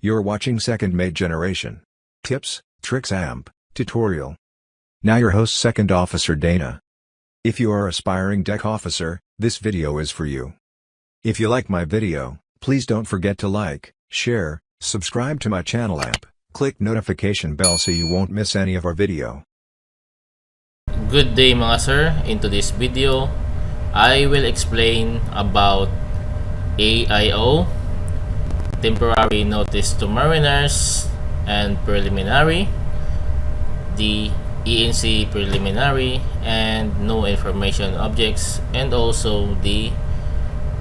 You're watching Second Mate Generation. Tips, Tricks AMP, Tutorial. Now your host Second Officer Dana. If you are aspiring deck officer, this video is for you. If you like my video, please don't forget to like, share, subscribe to my channel AMP, click notification bell so you won't miss any of our video. Good day mga sir. Into this video, I will explain about AIO, Temporary Notice to Mariners, and Preliminary, the ENC Preliminary, and No Information Objects, and also the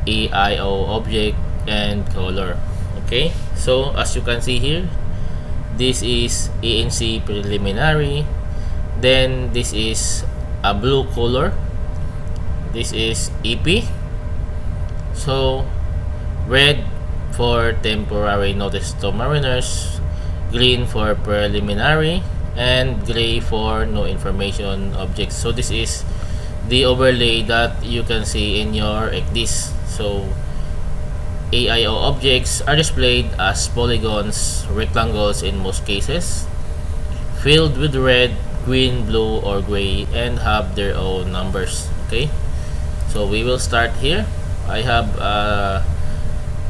AIO object and color. Okay, so as you can see here, this is ENC Preliminary, then this is a blue color, this is EP, so red for Temporary Notice to Mariners, green for Preliminary, and gray for No Information Objects. So this is the overlay that you can see in your ECDIS. So AIO objects are displayed as polygons, rectangles in most cases, filled with red, green, blue, or gray, and have their own numbers. Okay, so we will start here. I have a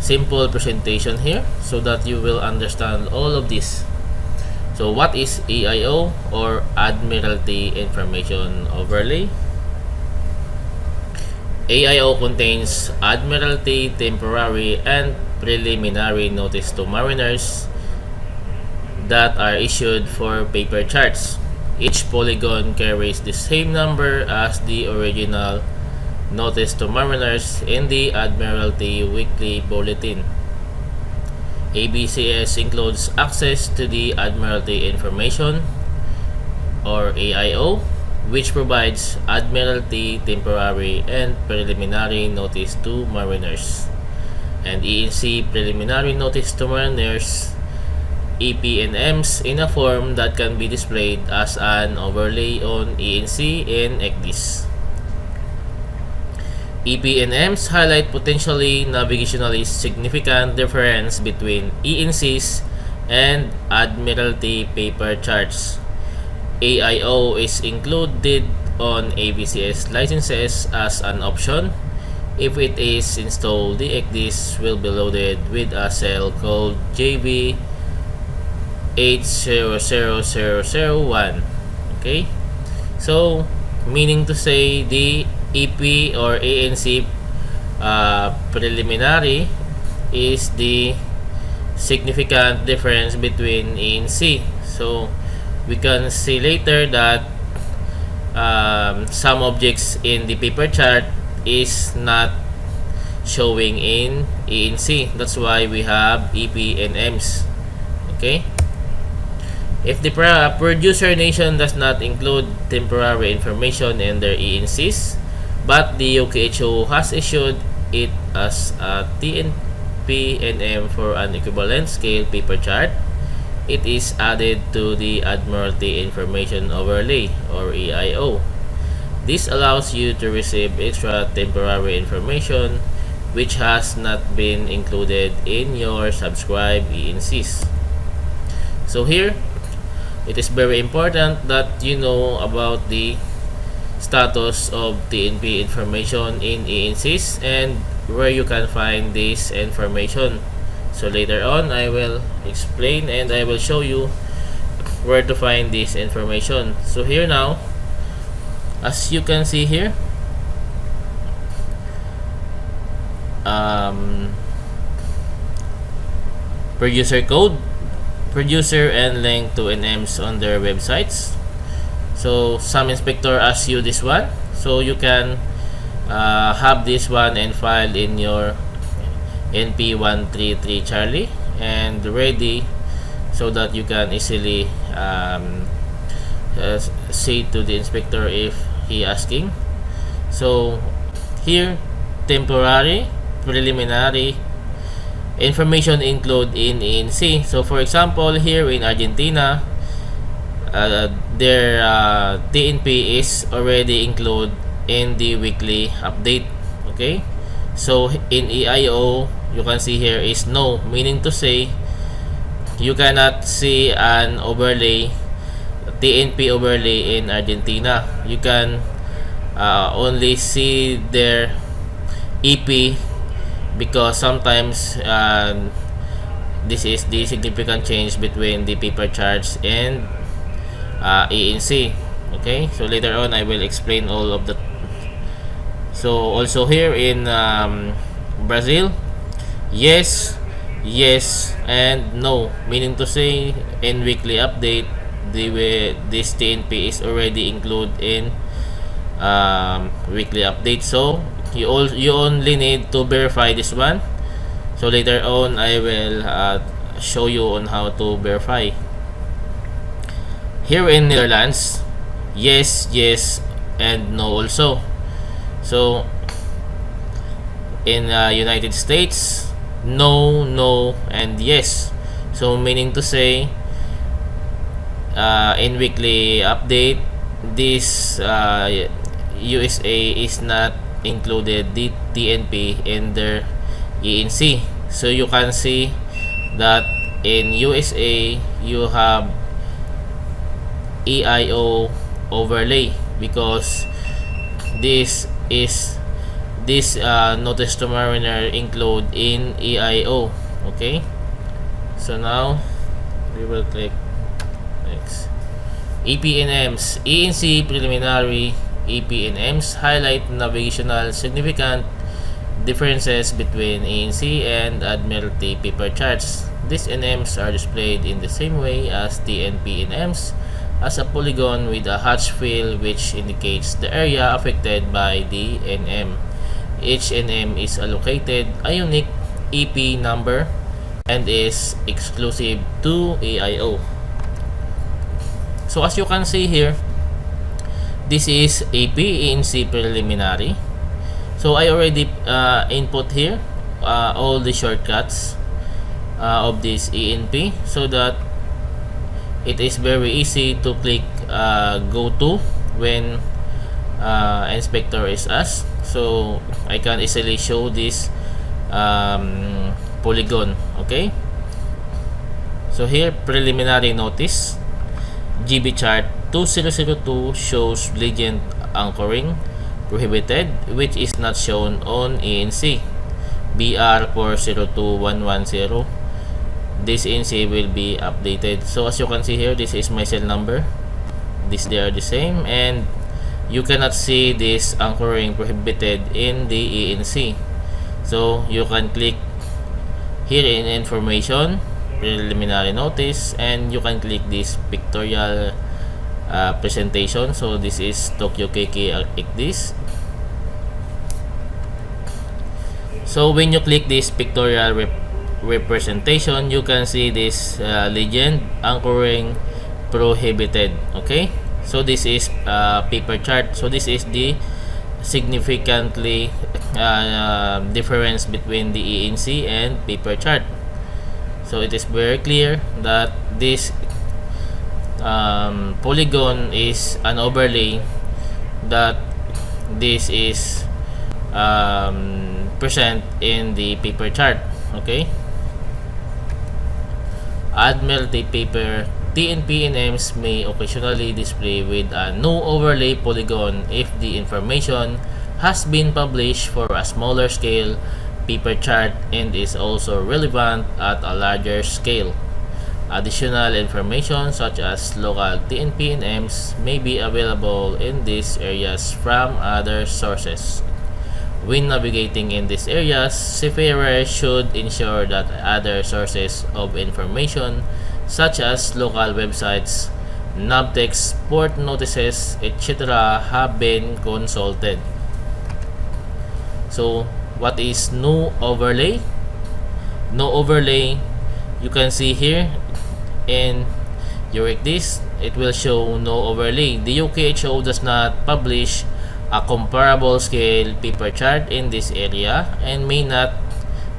simple presentation here so that you will understand all of this. So what is AIO, or Admiralty Information Overlay? AIO contains Admiralty Temporary and Preliminary Notice to Mariners that are issued for paper charts. Each polygon carries the same number as the original Notice to Mariners in the Admiralty Weekly Bulletin. ABCS includes access to the Admiralty Information, or AIO, which provides Admiralty Temporary and Preliminary Notice to Mariners, and ENC Preliminary Notice to Mariners, EP&Ms, in a form that can be displayed as an overlay on ENC and ECDIS. EP&Ms highlight potentially navigationally significant difference between ENCs and Admiralty paper charts. AIO is included on ABCS licenses as an option. If it is installed, the ECDIS will be loaded with a cell called JB800001. Okay, so meaning to say the EP or ANC Preliminary is the significant difference between ANC. So we can see later that some objects in the paper chart is not showing in ANC. That's why we have EP and Ms. Okay, if the producer nation does not include temporary information in their ENCs, but the UKHO has issued it as a T&P NM for an equivalent scale paper chart, it is added to the Admiralty Information Overlay, or AIO. This allows you to receive extra temporary information which has not been included in your subscribed ENCs. So here, it is very important that you know about the status of T&P information in ENCs and where you can find this information. So later on, I will explain and I will show you where to find this information. So here now, as you can see here, producer code, producer, and link to NMs on their websites. So some inspector asks you this one, so you can have this one and file in your NP133 Charlie and ready so that you can easily say to the inspector if he asking. So here, temporary, preliminary information include in ENC. So for example, here in Argentina, their T&P is already included in the weekly update. Okay, so in AIO, you can see here is no, meaning to say you cannot see an overlay, TNP overlay in Argentina. You can only see their EP because sometimes this is the significant change between the paper charts and ENC. Okay, so later on I will explain all of the. So also here in Brazil, yes, yes, and no, meaning to say in weekly update this TNP is already included in weekly update. So you only need to verify this one. So later on I will show you on how to verify. Here in Netherlands, yes, yes, and no also. So in United States, no, no, and yes. So meaning to say in weekly update, this USA is not included the TNP in their ENC. So you can see that in USA you have AIO overlay because this notice to mariner include in AIO. Okay, so now we will click next. EPNMs, ENC preliminary EPNMs highlight navigational significant differences between ENC and Admiralty paper charts. These NMs are displayed in the same way as TNP NMs, as a polygon with a hatch fill which indicates the area affected by the NM. Each NM is allocated a unique EP number and is exclusive to AIO. So as you can see here, this is AP ENC preliminary. So I already input here all the shortcuts of this ENP so that it is very easy to click go to when inspector is asked. So I can easily show this polygon. Okay, so here preliminary notice GB chart 2002 shows legend anchoring prohibited, which is not shown on ENC. BR 402110, this ENC will be updated. So as you can see here, this is my cell number, they are the same, and you cannot see this anchoring prohibited in the ENC. So you can click here in information, preliminary notice, and you can click this pictorial presentation. So this is Tokyo KK ECDIS. So when you click this pictorial representation, you can see this legend anchoring prohibited. Okay, so this is paper chart. So this is the significantly difference between the ENC and paper chart. So it is very clear that this polygon is an overlay that this is present in the paper chart. Okay, Admiralty paper T&P NMs may occasionally display with a no overlay polygon if the information has been published for a smaller scale paper chart and is also relevant at a larger scale. Additional information such as local T&P NMs may be available in these areas from other sources. When navigating in these areas, seafarers should ensure that other sources of information such as local websites, navtext, port notices, etc. have been consulted. So what is no overlay? No overlay, you can see here in your ECDIS, it will show no overlay. The UKHO does not publish a comparable scale paper chart in this area and may not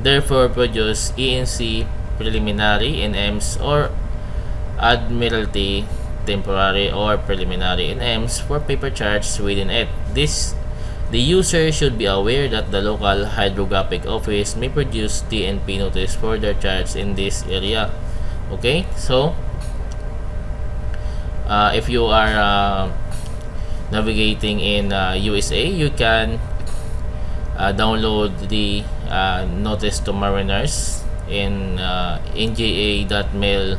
therefore produce ENC preliminary NMs or Admiralty temporary or preliminary NMs for paper charts within it. The user should be aware that the local hydrographic office may produce T&P notice for their charts in this area. Okay, so if you are navigating in USA, you can download the notice to mariners in nga.mail.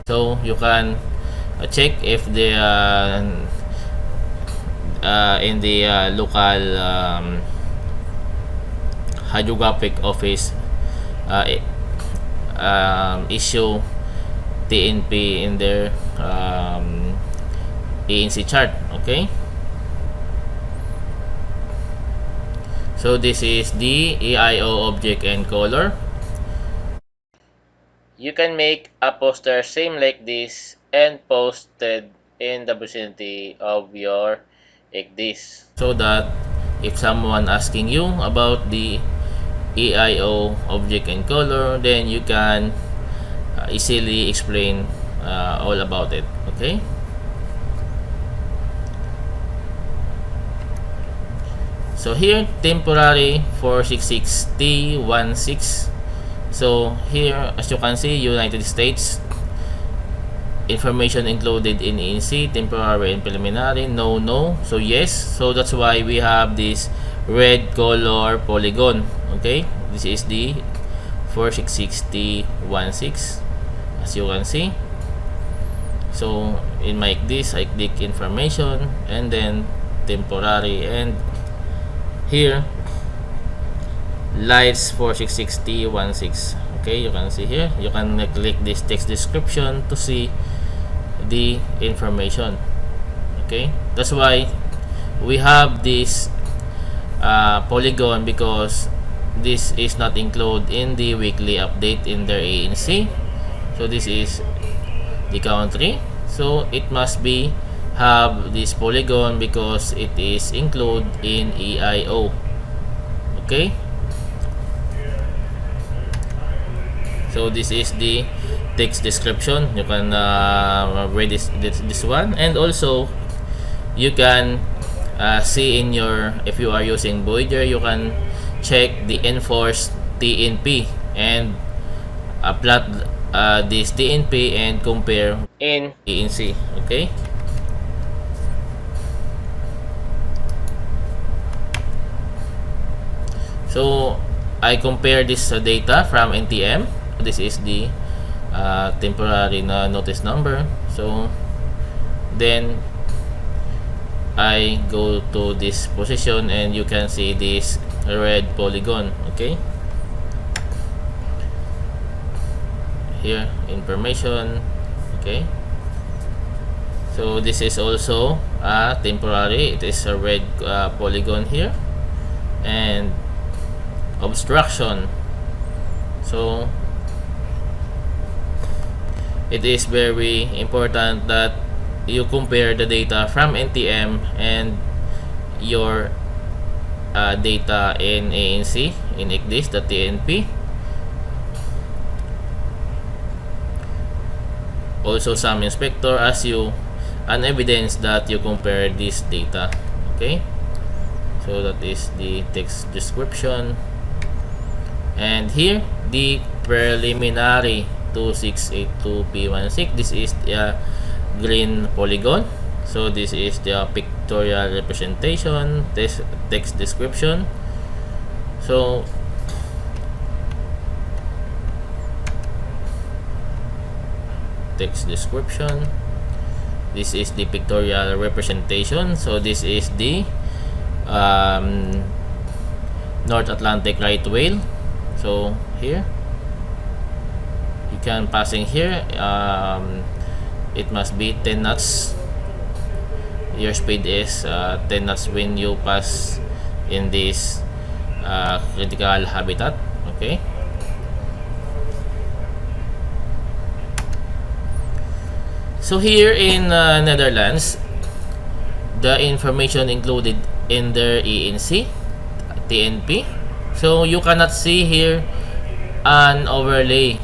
So you can check if the in the local hydrographic office issue TNP in their ENC chart. Okay, so this is the AIO object and color. You can make a poster same like this and posted in the vicinity of your ECDIS, so that if someone asking you about the AIO object and color, then you can easily explain all about it. Okay, so here temporary 466T16. So here, as you can see, United States, information included in ENC, temporary and preliminary, no. So yes, so that's why we have this red color polygon. Okay, this is the 466T16, as you can see. So in my this, I click information and then temporary, and here lights 466T16. Okay, you can see here, you can click this text description to see the information. Okay, that's why we have this polygon, because this is not included in the weekly update in their ANC. So this is the country, so it must be have this polygon because it is included in AIO. Okay, so this is the text description. You can read this one, and also you can see in your, if you are using Voyager, you can check the enforced TNP and plot this TNP and compare in ENC. Okay, so I compare this data from NTM. This is the temporary notice number. So then I go to this position and you can see this red polygon. Okay, here information. Okay, so this is also temporary. It is a red polygon here, and obstruction. So it is very important that you compare the data from NTM and your data in ANC, in ECDIS, the TNP. Also some inspector asks you an evidence that you compare this data. Okay, so that is the text description, and here the preliminary 2682P16. This is the green polygon. So this is the pictorial representation, text description. So text description, this is the pictorial representation. So this is the North Atlantic right whale. So here you can passing here, it must be 10 knots. Your speed is 10 knots when you pass in this critical habitat. Okay, so here in Netherlands, the information included in their ENC TNP. So you cannot see here an overlay,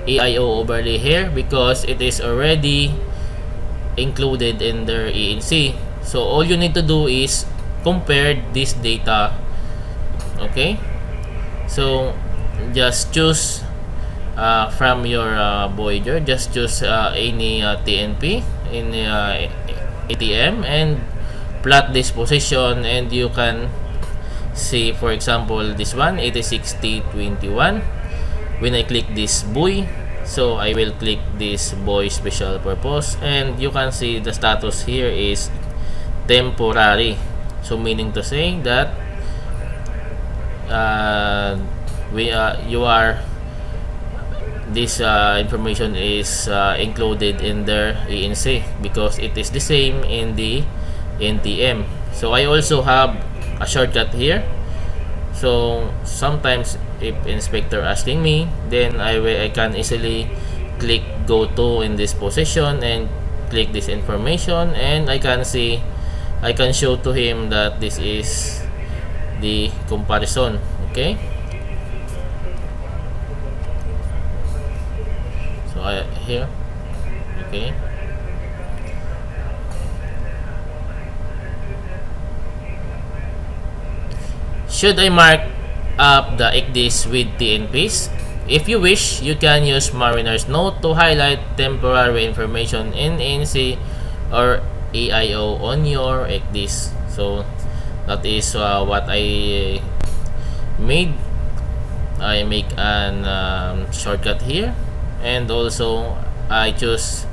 AIO overlay here, because it is already included in their ENC. So all you need to do is compare this data. Okay, so just choose from your Voyager. Just choose any TNP in ATM and plot this position, and you can see, for example, this one 86T21. When I click this buoy, so I will click this buoy special purpose, and you can see the status here is temporary. So meaning to say that this information is included in their ENC because it is the same in the NTM. So I also have a shortcut here. So sometimes if inspector asking me, then I can easily click go to in this position and click this information, and I can show to him that this is the comparison. Okay, so here, okay, should I mark up the ECDIS with TNPs? If you wish, you can use Mariner's Note to highlight temporary information in ENC or AIO on your ECDIS. So that is what I made. I make an shortcut here, and also I choose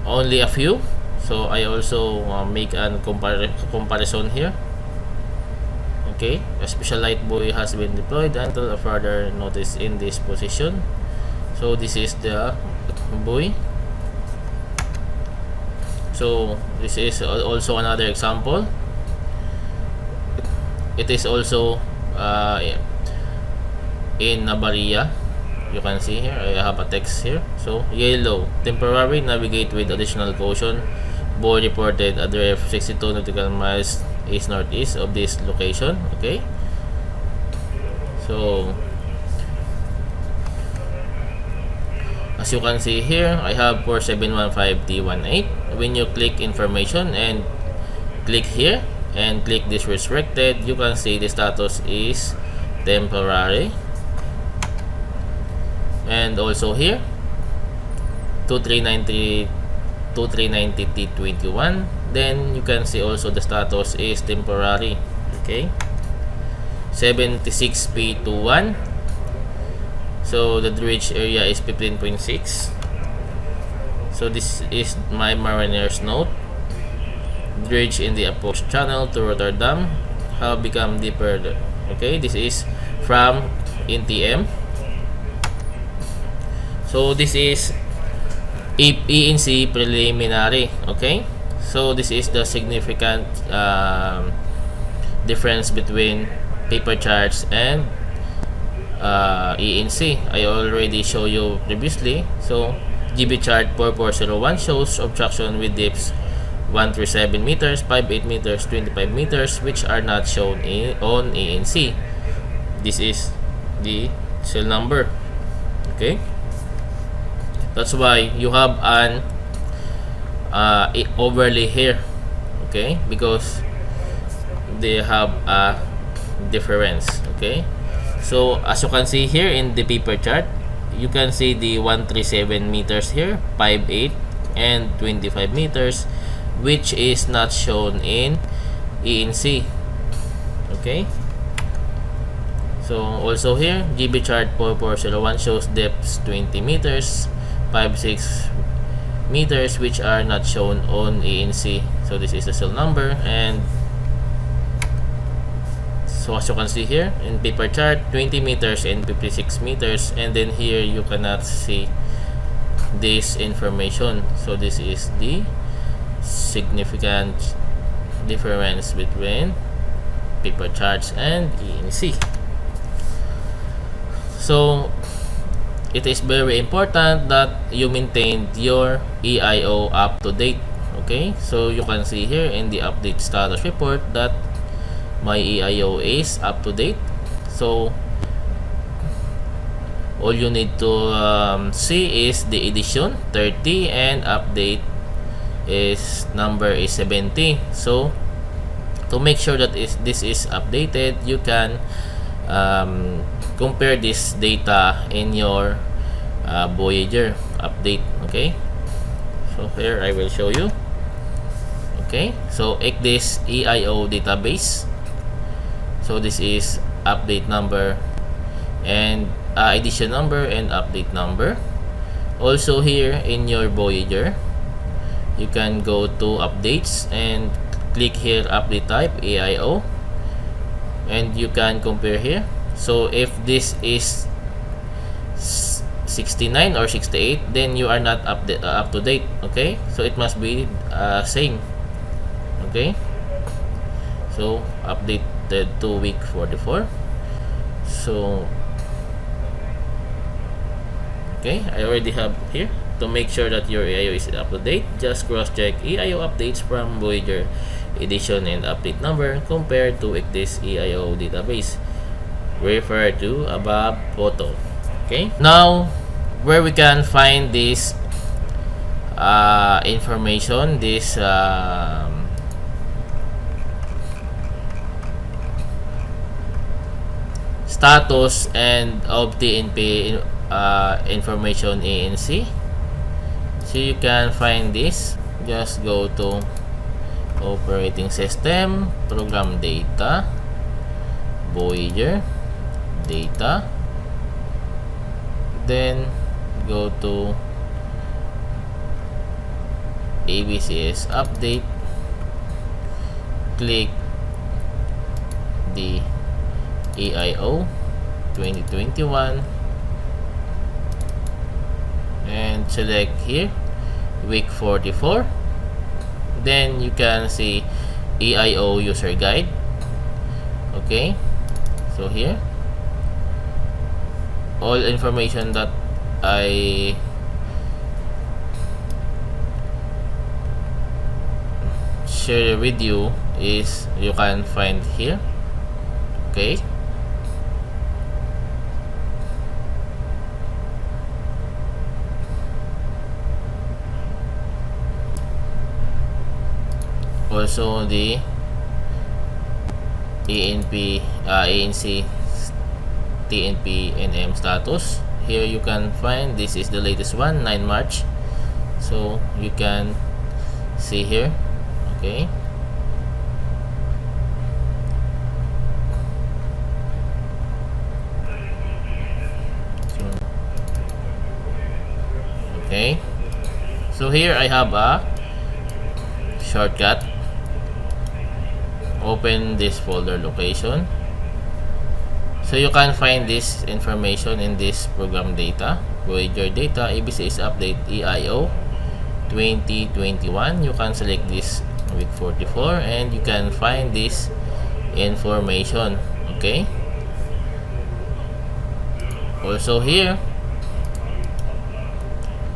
only a few. So I also make an comparison here. Okay, a special light buoy has been deployed until a further notice in this position. So this is the buoy. So this is also another example. It is also in Navaria. You can see here I have a text here. So yellow, temporary, navigate with additional caution. Buoy reported at the 62 nautical miles east northeast of this location. Okay, so as you can see here, I have 4715T18. When you click information and click here and click this restricted, you can see the status is temporary. And also here 2390T21, then you can see also the status is temporary. Okay, 76P21, so the dredge area is 15.6. so this is my Mariner's Note. Dredge in the approach channel to Rotterdam have become deeper. Okay, this is from NTM. So this is ENC preliminary. Okay, so this is the significant difference between paper charts and ENC. I already showed you previously. So GB chart 4401 shows obstruction with depths 137 meters, 58 meters, 25 meters, which are not shown on ENC. This is the cell number. Okay, that's why you have an overlay here. Okay, because they have a difference. Okay, so as you can see here in the paper chart, you can see the 137 meters here, 58 and 25 meters, which is not shown in ENC. Okay, so also here GB chart 4401 shows depths 20 meters, 56 meters, which are not shown on ENC. So this is the cell number. And so as you can see here in paper chart, 20 meters and 56 meters, and then here you cannot see this information. So this is the significant difference between paper charts and ENC. So it is very important that you maintain your AIO up to date. Okay, so you can see here in the update status report that my AIO is up to date. So all you need to see is the edition 30 and update is number is 70. So to make sure that this is updated, you can compare this data in your Voyager update. Okay, so here I will show you. Okay, so ECDIS AIO database. So this is update number and edition number and update number. Also here in your Voyager, you can go to updates and click here update type AIO, and you can compare here. So if this is 69 or 68, then you are not up to date. Okay, so it must be same. Okay, so updated to week 44. So okay, I already have here. To make sure that your AIO is up to date, just cross-check AIO updates from Voyager edition and update number compared to ECDIS AIO database. Refer to above photo. Okay, now where we can find this information, this status and of T&P information ENC. So you can find this. Just go to operating system, program data, Voyager data, then go to ABCS update, click the AIO 2021 and select here week 44. Then you can see AIO user guide. Okay, so here all information that I share with you is you can find here. Okay, also the ENC T&P NM status. Here you can find this is the latest one, 9 March. So you can see here. Okay, okay, so here I have a shortcut. Open this folder location, so you can find this information in this program data, Voyager data, ABCS update AIO 2021. You can select this week 44 and you can find this information. Okay, also here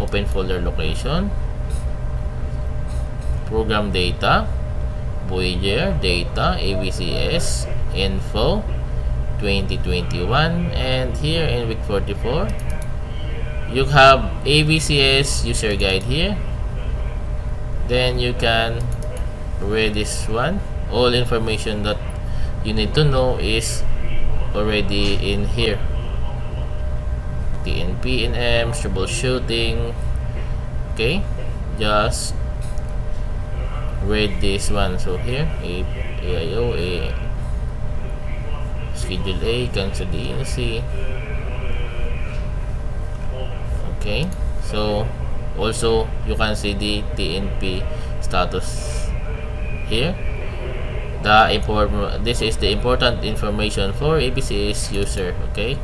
open folder location, program data, Voyager data, ABCS info 2021, and here in week 44 you have ABCS user guide here. Then you can read this one. All information that you need to know is already in here. T&P NMs, troubleshooting. Okay, just read this one. So here AIO schedule A, cancel the ENC. Okay, so also you can see the T&P status here. This is the important information for ABCS user. Okay,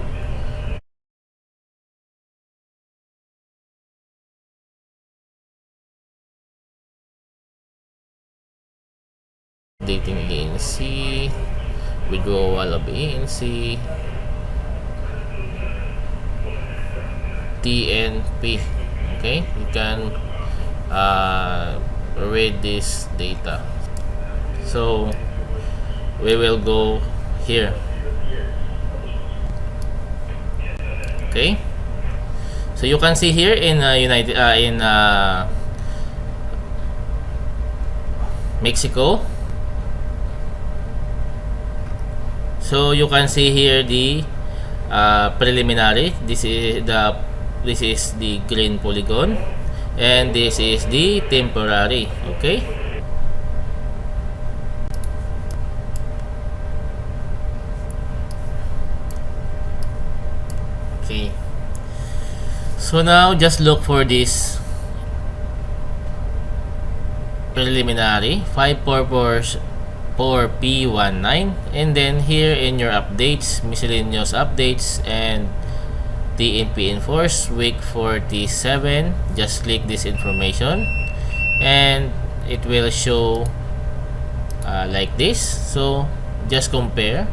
updating ENC, withdrawal of ENC, T&P. Okay, you can read this data. So we will go here. Okay, so you can see here in Mexico. So you can see here the preliminary. This is the green polygon, and this is the temporary. Okay. Okay. So now just look for this preliminary 5444P19, and then here in your updates, miscellaneous updates and T&P Enforce week 47, just click this information and it will show like this. So just compare.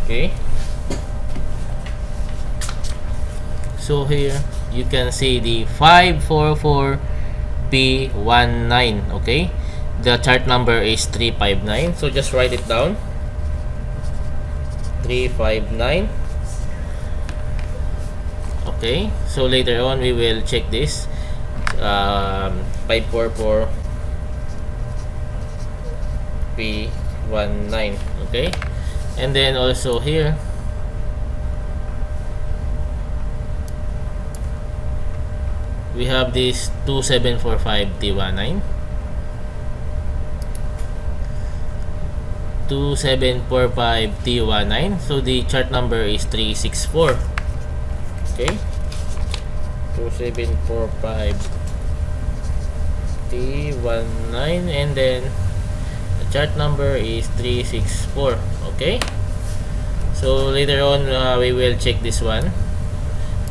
Okay. So here you can see the 544P19. Okay, the chart number is 359, so just write it down. 359. Okay, so later on we will check this 544P19. Okay, and then also here we have this 2745T19, 2745T19. So the chart number is 364. Okay, 2745T19, and then the chart number is 364. Okay, so later on we will check this one,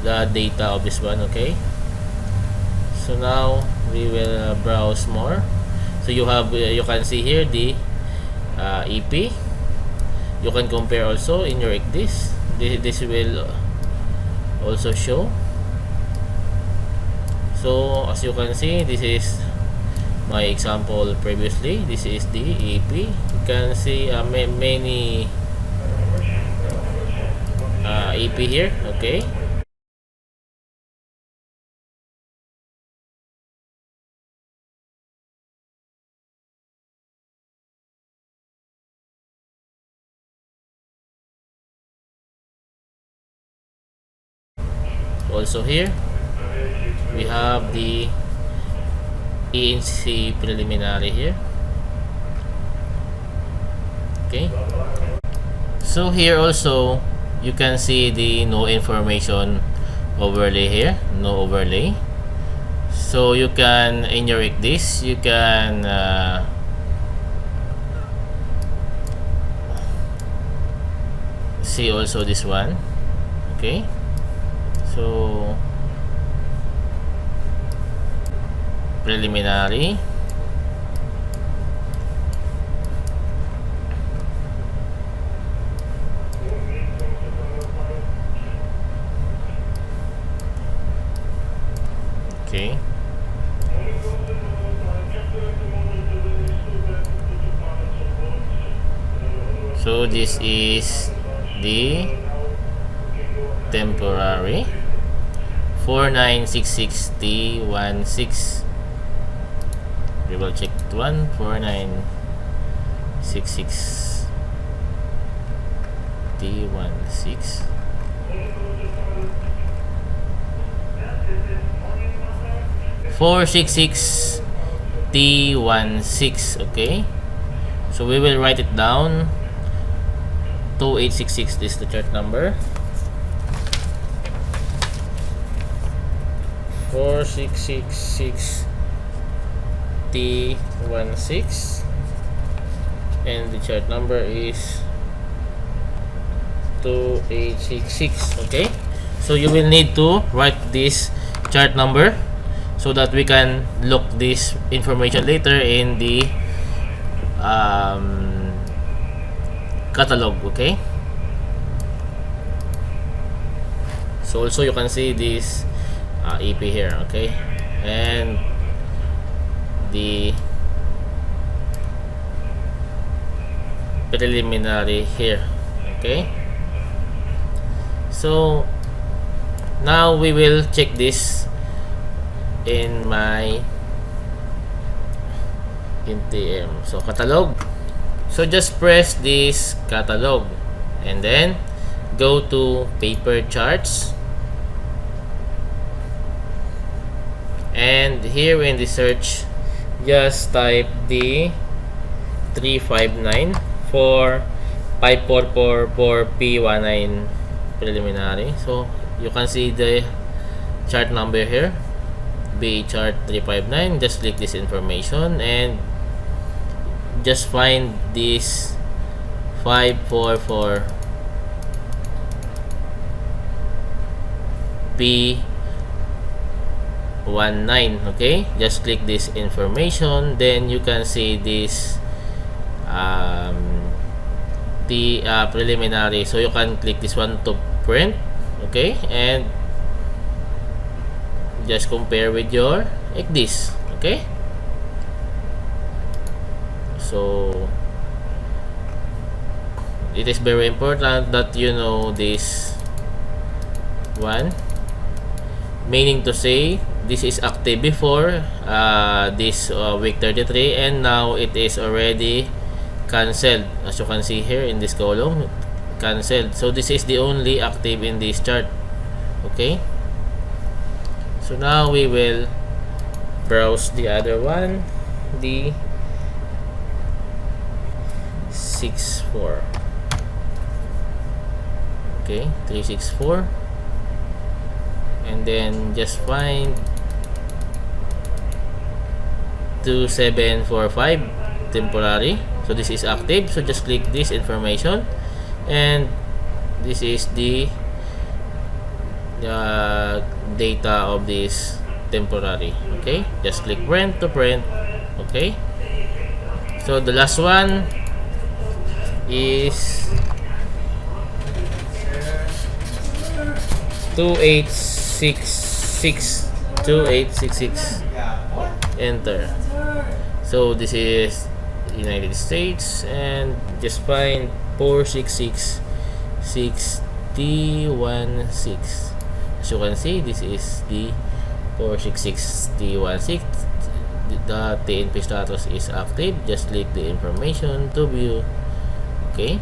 the data of this one. Okay, so now we will browse more. So you have you can see here the EP. You can compare also in your ECDIS. This will also show. So as you can see, this is my example previously. This is the EP. You can see many EP here. Okay, also here we have the ENC preliminary here. Okay, so here also you can see the no information overlay here, no overlay. So you can, in your ECDIS, you can see also this one. Okay, so preliminary, okay, so this is the temporary 4966T16. We will check it one, 4966T16. T16. Okay, so we will write it down. 2866 is the chart number. 4666 T16, and the chart number is 2866. Okay, so you will need to write this chart number so that we can look this information later in the catalog. Okay, so also you can see this EP here. Okay, and the preliminary here. Okay, so now we will check this in my NTM. So catalog. So just press this catalog and then go to paper charts, and here in the search just type the 359 for 5444 P19 preliminary. So you can see the chart number here, B chart 359. Just click this information and just find this 544 P19. Okay, just click this information, then you can see this preliminary. So you can click this one to print. Okay, and just compare with your ECDIS. Okay, so it is very important that you know this one, meaning to say this is active before this week 33, and now it is already cancelled, as you can see here in this column, cancelled. So this is the only active in this chart. Okay, so now we will browse the other one, the 64. Okay, 364, and then just find 2745 temporary. So this is active, so just click this information, and this is the data of this temporary. Okay, just click print to print. Okay, so the last one is 2866. Enter. So this is United States, and just find 466 6016. As you can see, this is the 466 T16. The TNP status is active. Just click the information to view. Okay,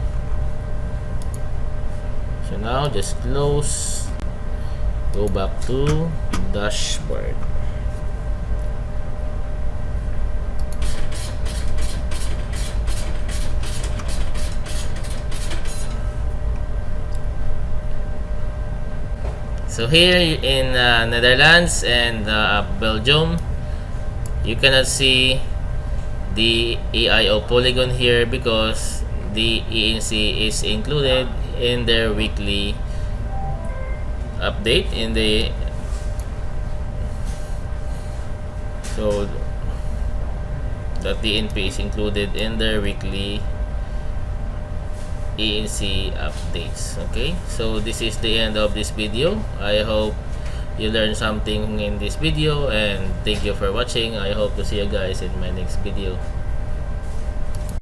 so now just close, go back to dashboard. So here in Netherlands and Belgium, you cannot see the AIO polygon here because the ENC is included in their weekly update in the so the TNP is included in their weekly ENC updates. Okay, so this is the end of this video. I hope you learned something in this video, and thank you for watching. I hope to see you guys in my next video.